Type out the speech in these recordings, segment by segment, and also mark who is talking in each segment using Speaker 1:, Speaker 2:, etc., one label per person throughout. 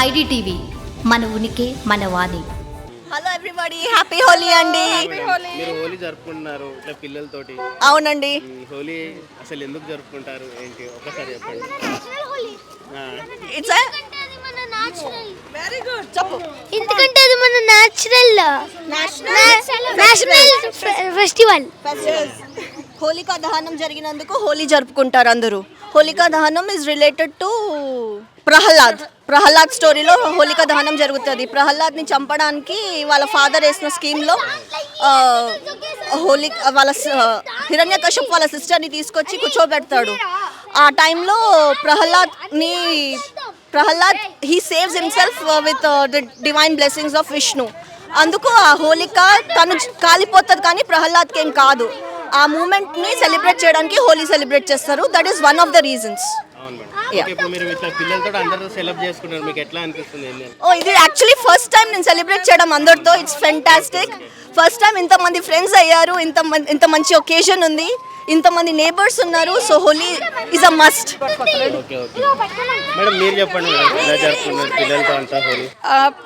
Speaker 1: IDTV మన ఉనికి మన వాణి.
Speaker 2: హలో ఎవ్రీబడి, హ్యాపీ హోలీ అండి.
Speaker 3: మీరు హోలీ జరుపుకుంటున్నారు ఇట్లా పిల్లలతోటి.
Speaker 2: అవునండి.
Speaker 3: హోలీ అసలు ఎందుకు జరుపుకుంటారు ఏంటి ఒకసారి చెప్పండి.
Speaker 2: It's very good. చెప్పు.
Speaker 4: ఎందుకంటే అది మన నేచురల్ ఫెస్టివల్.
Speaker 2: హోలికా దహనం జరిగినందుకు హోలీ జరుపుకుంటారు అందరూ. హోలికా దహనం ఇస్ రిలేటెడ్ టు ప్రహ్లాద్ స్టోరీలో హోలికా దహనం జరుగుతుంది. ప్రహ్లాద్ని చంపడానికి వాళ్ళ ఫాదర్ వేసిన స్కీమ్లో వాళ్ళ హిరణ్యకశిపు వాళ్ళ సిస్టర్ని తీసుకొచ్చి కూర్చోబెడతాడు. ఆ టైంలో Prahlad he saves himself with the divine blessings of Vishnu. అందుకు ఆ హోలిక తను కాలిపోతుంది కానీ ప్రహ్లాద్కి ఏం కాదు. ఆ మూమెంట్ని సెలబ్రేట్ చేయడానికి హోలీ సెలబ్రేట్ చేస్తారు. That is one of the reasons. ఇది యాక్చువల్లీ ఫస్ట్ టైం నేను సెలబ్రేట్ చేయడం అందరితో. It's fantastic. ఫస్ట్ టైం ఇంతమంది ఫ్రెండ్స్ అయ్యారు, ఇంత మంచి ఒకేజన్ ఉంది, ఇంతమంది నేబర్స్ ఉన్నారు. So Holi is a must.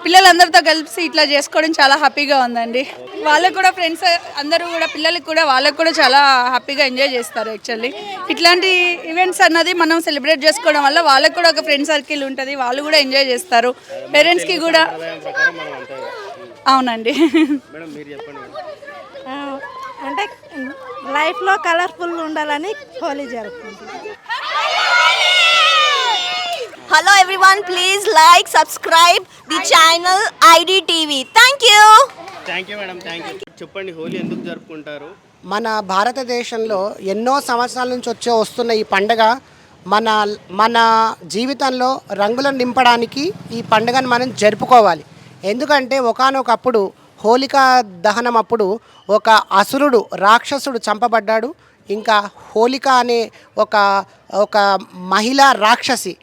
Speaker 5: పిల్లలందరితో కలిసి ఇట్లా చేసుకోవడం చాలా హ్యాపీగా ఉందండి. వాళ్ళకు కూడా ఫ్రెండ్స్ అందరూ కూడా పిల్లలకి కూడా వాళ్ళకు కూడా చాలా హ్యాపీగా ఎంజాయ్ చేస్తారు. యాక్చువల్లీ ఇట్లాంటి ఈవెంట్స్ అన్నది మనం సెలబ్రేట్ చేసుకోవడం వల్ల వాళ్ళకు కూడా ఒక ఫ్రెండ్ సర్కిల్ ఉంటుంది, వాళ్ళు కూడా ఎంజాయ్ చేస్తారు. పేరెంట్స్కి కూడా. అవునండి.
Speaker 6: అంటే లైఫ్లో కలర్ఫుల్ ఉండాలని హోలీ జరుపుకుంటాం.
Speaker 2: Hello everyone, please like, subscribe the channel IDTV. Thank you
Speaker 3: madam. చెప్పండి, హోలీ ఎందుకు జరుపుకుంటారు?
Speaker 7: మన భారతదేశంలో ఎన్నో సంవత్సరాల నుంచి వస్తున్న ఈ పండుగ మన జీవితంలో రంగులను నింపడానికి ఈ పండుగను మనం జరుపుకోవాలి. ఎందుకంటే ఒకానొకప్పుడు హోలికా దహనం అప్పుడు ఒక అసురుడు రాక్షసుడు చంపబడ్డాడు. ఇంకా హోలిక అనే ఒక మహిళా రాక్షసి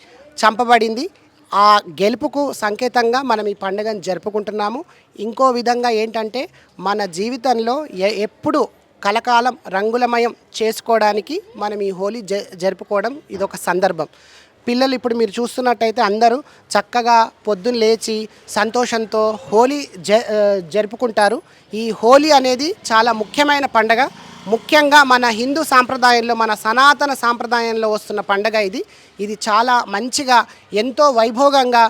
Speaker 7: చంపబడింది. ఆ గెలుపుకు సంకేతంగా మనం ఈ పండుగను జరుపుకుంటున్నాము. ఇంకో విధంగా ఏంటంటే మన జీవితంలో ఎప్పుడు కలకాలం రంగులమయం చేసుకోవడానికి మనం ఈ హోలీ జరుపుకోవడం ఇదొక సందర్భం. పిల్లలు ఇప్పుడు మీరు చూస్తున్నట్టయితే అందరూ చక్కగా పొద్దున్న లేచి సంతోషంతో హోలీ జరుపుకుంటారు. ఈ హోలీ అనేది చాలా ముఖ్యమైన పండగ. ముఖ్యంగా మన హిందూ సాంప్రదాయంలో, మన సనాతన సాంప్రదాయంలో వస్తున్న పండగ ఇది చాలా మంచిగా ఎంతో వైభోగంగా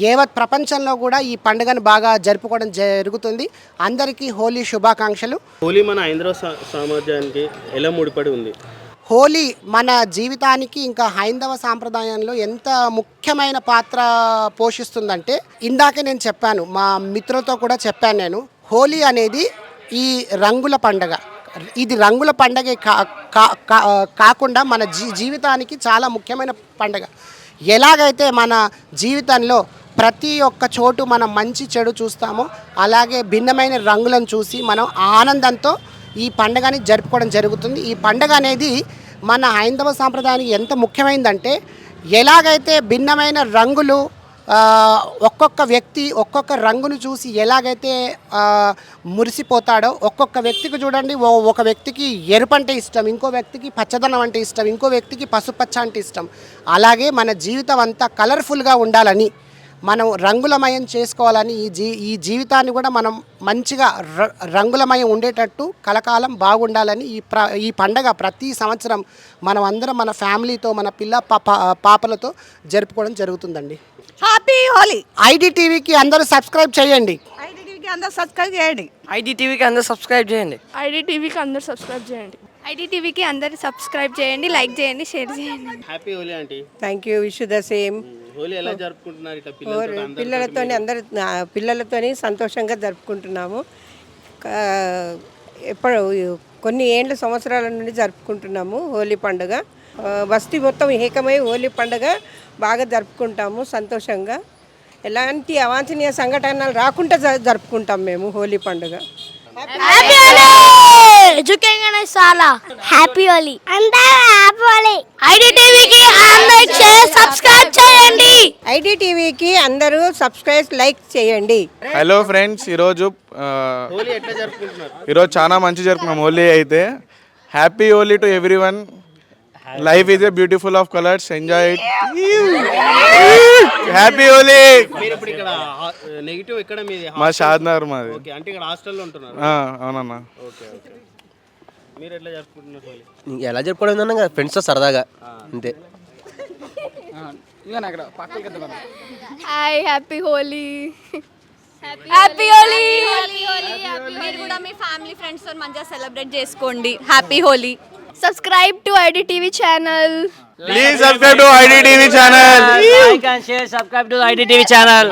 Speaker 7: యావత్ ప్రపంచంలో కూడా ఈ పండుగను బాగా జరుపుకోవడం జరుగుతుంది. అందరికీ హోలీ శుభాకాంక్షలు.
Speaker 3: హోలీ మన హైందవ సమాజానికి ఎలా ముడిపడి ఉంది?
Speaker 7: హోలీ మన జీవితానికి ఇంకా హైందవ సాంప్రదాయంలో ఎంత ముఖ్యమైన పాత్ర పోషిస్తుందంటే, ఇందాకే నేను చెప్పాను, మా మిత్రులతో కూడా చెప్పాను నేను, హోలీ అనేది ఈ రంగుల పండగ. ఇది రంగుల పండగే కాకుండా మన జీవితానికి చాలా ముఖ్యమైన పండగ. ఎలాగైతే మన జీవితంలో ప్రతి ఒక్క చోటు మనం మంచి చెడు చూస్తామో అలాగే భిన్నమైన రంగులను చూసి మనం ఆనందంతో ఈ పండుగని జరుపుకోవడం జరుగుతుంది. ఈ పండుగ అనేది మన హైందవ సాంప్రదాయానికి ఎంత ముఖ్యమైనదంటే, ఎలాగైతే భిన్నమైన రంగులు ఒక్కొక్క వ్యక్తి ఒక్కొక్క రంగును చూసి ఎలాగైతే మురిసిపోతాడో, ఒక్కొక్క వ్యక్తికి చూడండి, ఒక వ్యక్తికి ఎరుపు అంటే ఇష్టం, ఇంకో వ్యక్తికి పచ్చదనం అంటే ఇష్టం, ఇంకో వ్యక్తికి పసుపచ్చ అంటే ఇష్టం. అలాగే మన జీవితం అంతా కలర్ఫుల్గా ఉండాలని, మనం రంగులమయం చేసుకోవాలని, ఈ జీవితాన్ని కూడా మనం మంచిగా రంగులమయం ఉండేటట్టు కలకాలం బాగుండాలని ఈ పండగ ప్రతి సంవత్సరం మనం అందరం మన ఫ్యామిలీతో, మన పాపలతో జరుపుకోవడం జరుగుతుందండి.
Speaker 2: హ్యాపీ హోలీ.
Speaker 7: ఐడిటీవీకి అందరూ సబ్స్క్రైబ్ చేయండి.
Speaker 2: ఐడిటీవీకి అందరూ సబ్స్క్రైబ్ చేయండి.
Speaker 8: ఐడిటీవీకి అందరూ సబ్స్క్రైబ్ చేయండి.
Speaker 4: ఐడిటీవీకి అందరూ సబ్స్క్రైబ్ చేయండి. ఐడిటీవీకి అందరూ సబ్స్క్రైబ్ చేయండి, లైక్ చేయండి, షేర్ చేయండి.
Speaker 3: Happy Holi aunty.
Speaker 8: Thank you. Wish the same.
Speaker 3: Holi ఎలా జరుపుకుంటున్నారు? ఇట్లా
Speaker 8: పిల్లలతోని సంతోషంగా జరుపుకుంటున్నాము. ఎప్పుడు కొన్ని సంవత్సరాల నుండి జరుపుకుంటున్నాము హోలీ పండుగ. బస్తీ మొత్తం ఏకమై హోలీ పండుగ బాగా జరుపుకుంటాము సంతోషంగా. ఎలాంటి అవాంఛనీయ సంఘటనలు రాకుండా జరుపుకుంటాం మేము హోలీ పండుగ.
Speaker 4: హ్యాపీ హోలీ. ఐడిటీవీకి సబ్స్క్రైబ్ చేయండి.
Speaker 8: ఐడిటీవీకి అందరూ సబ్స్క్రైబ్, లైక్ చేయండి.
Speaker 9: హలో ఫ్రెండ్స్, ఈరోజు చాలా మంచి జరుపుకున్నాం హోలీ అయితే. Happy Holi to everyone. Life is a beautiful of colours, enjoy it. Happy Holi.
Speaker 3: మీరు ఇప్పుడు ఇక్కడ నెగిటివ్ ఇక్కడ మీది
Speaker 9: మా షాద్నగర్ మాది.
Speaker 3: ఓకే, అంటే ఇక్కడ హాస్టల్లో ఉంటున్నారు.
Speaker 9: అవునన్నా.
Speaker 3: Okay okay. మీరు ఎట్లా జరుపుకుంటున్నారు హోలీ?
Speaker 10: ఎలా చెప్పుకోవడం కదా, ఫ్రెండ్స్తో సరదాగా అంతే.
Speaker 4: Hi, happy Holi. Happy Holi.
Speaker 2: మీరు కూడా మీ ఫ్యామిలీ ఫ్రెండ్స్ తో మంచిగా సెలబ్రేట్ చేసుకోండి. Happy Holi.
Speaker 4: Subscribe to IDTV channel.
Speaker 9: Please subscribe to IDTV channel.
Speaker 10: Like and share, subscribe to IDTV channel.